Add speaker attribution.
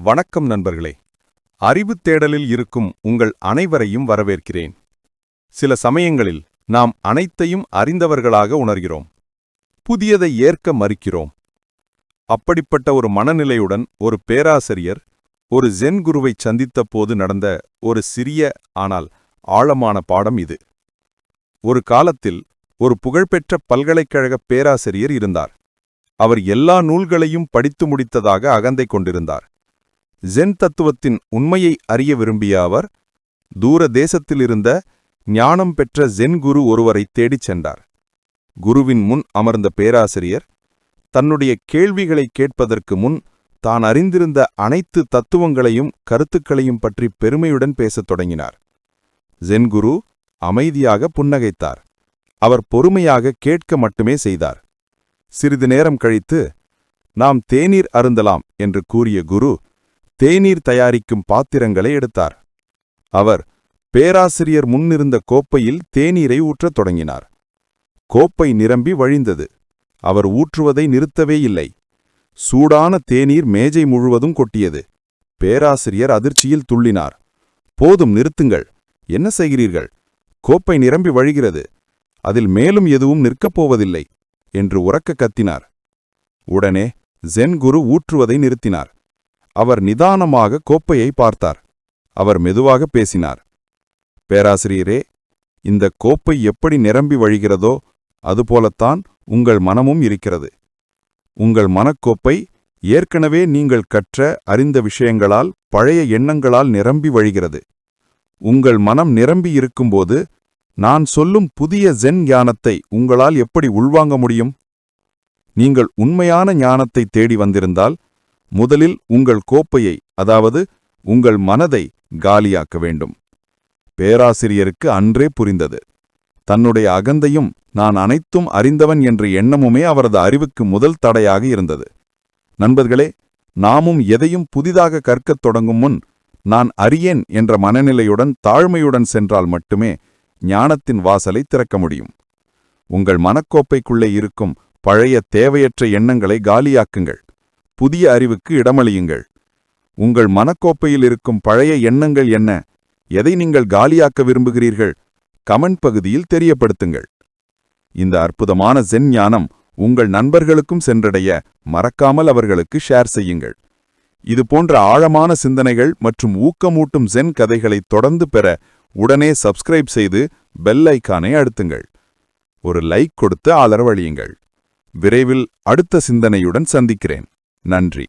Speaker 1: வணக்கம் நண்பர்களே. அறிவுத் தேடலில் இருக்கும் உங்கள் அனைவரையும் வரவேற்கிறேன். சில சமயங்களில் நாம் அனைத்தையும் அறிந்தவர்களாக உணர்கிறோம். புதியதை ஏற்க மறுக்கிறோம். அப்படிப்பட்ட ஒரு மனநிலையுடன் ஒரு பேராசிரியர் ஒரு ஜென் குருவைச் சந்தித்த போது நடந்த ஒரு சிறிய ஆனால் ஆழமான பாடம் இது. ஒரு காலத்தில் ஒரு புகழ்பெற்ற பல்கலைக்கழக பேராசிரியர் இருந்தார். அவர் எல்லா நூல்களையும் படித்து முடித்ததாக அகந்தை கொண்டிருந்தார். ஜென் தத்துவத்தின் உண்மையை அறிய விரும்பிய அவர் தூர தேசத்திலிருந்த ஞானம் பெற்ற ஜென் குரு ஒருவரை தேடிச் சென்றார். குருவின் முன் அமர்ந்த பேராசிரியர் தன்னுடைய கேள்விகளை கேட்பதற்கு முன் தான் அறிந்திருந்த அனைத்து தத்துவங்களையும் கருத்துக்களையும் பற்றி பெருமையுடன் பேசத் தொடங்கினார். ஜென் குரு அமைதியாக புன்னகைத்தார். அவர் பொறுமையாக கேட்க மட்டுமே செய்தார். சிறிது நேரம் கழித்து, நாம் தேநீர் அருந்தலாம் என்று கூறிய குரு தேநீர் தயாரிக்கும் பாத்திரங்களை எடுத்தார். அவர் பேராசிரியர் முன்னிருந்த கோப்பையில் தேநீரை ஊற்றத் தொடங்கினார். கோப்பை நிரம்பி வழிந்தது. அவர் ஊற்றுவதை நிறுத்தவே இல்லை. சூடான தேநீர் மேஜை முழுவதும் கொட்டியது. பேராசிரியர் அதிர்ச்சியில் துள்ளினார். போதும், நிறுத்துங்கள். என்ன செய்கிறீர்கள்? கோப்பை நிரம்பி வழிகிறது. அதில் மேலும் எதுவும் நிற்கப் போவதில்லை என்று உரக்க கத்தினார். உடனே ஜென் குரு ஊற்றுவதை நிறுத்தினார். அவர் நிதானமாக கோப்பையை பார்த்தார். அவர் மெதுவாக பேசினார். பேராசிரியரே, இந்த கோப்பை எப்படி நிரம்பி வழிகிறதோ அதுபோலத்தான் உங்கள் மனமும் இருக்கிறது. உங்கள் மனக்கோப்பை ஏற்கனவே நீங்கள் கற்ற அறிந்த விஷயங்களால், பழைய எண்ணங்களால் நிரம்பி வழிகிறது. உங்கள் மனம் நிரம்பி இருக்கும்போது நான் சொல்லும் புதிய ஜென் ஞானத்தை உங்களால் எப்படி உள்வாங்க முடியும்? நீங்கள் உண்மையான ஞானத்தை தேடி வந்திருந்தால் முதலில் உங்கள் கோப்பையை, அதாவது உங்கள் மனதை காலியாக்க வேண்டும். பேராசிரியருக்கு அன்றே புரிந்தது. தன்னுடைய அகந்தையும் நான் அனைத்தும் அறிந்தவன் என்ற எண்ணமுமே அவரது அறிவுக்கு முதல் தடையாக இருந்தது. நண்பர்களே, நாமும் எதையும் புதிதாக கற்கத் தொடங்கும் முன் நான் அறியேன் என்ற மனநிலையுடன் தாழ்மையுடன் சென்றால் மட்டுமே ஞானத்தின் வாசலை திறக்க முடியும். உங்கள் மனக்கோப்பைக்குள்ளே இருக்கும் பழைய தேவையற்ற எண்ணங்களை காலியாக்குங்கள். புதிய அறிவுக்கு இடமளியுங்கள். உங்கள் மனக்கோப்பையில் இருக்கும் பழைய எண்ணங்கள் என்ன? எதை நீங்கள் காலியாக்க விரும்புகிறீர்கள்? கமெண்ட் பகுதியில் தெரியப்படுத்துங்கள். இந்த அற்புதமான ஜென் ஞானம் உங்கள் நண்பர்களுக்கும் சென்றடைய மறக்காமல் அவர்களுக்கு ஷேர் செய்யுங்கள். இது போன்ற ஆழமான சிந்தனைகள் மற்றும் ஊக்கமூட்டும் ஜென் கதைகளை தொடர்ந்து பெற உடனே சப்ஸ்கிரைப் செய்து பெல் ஐக்கானை அழுத்துங்கள். ஒரு லைக் கொடுத்து ஆதரவளியுங்கள். விரைவில் அடுத்த சிந்தனையுடன் சந்திக்கிறேன். நன்றி.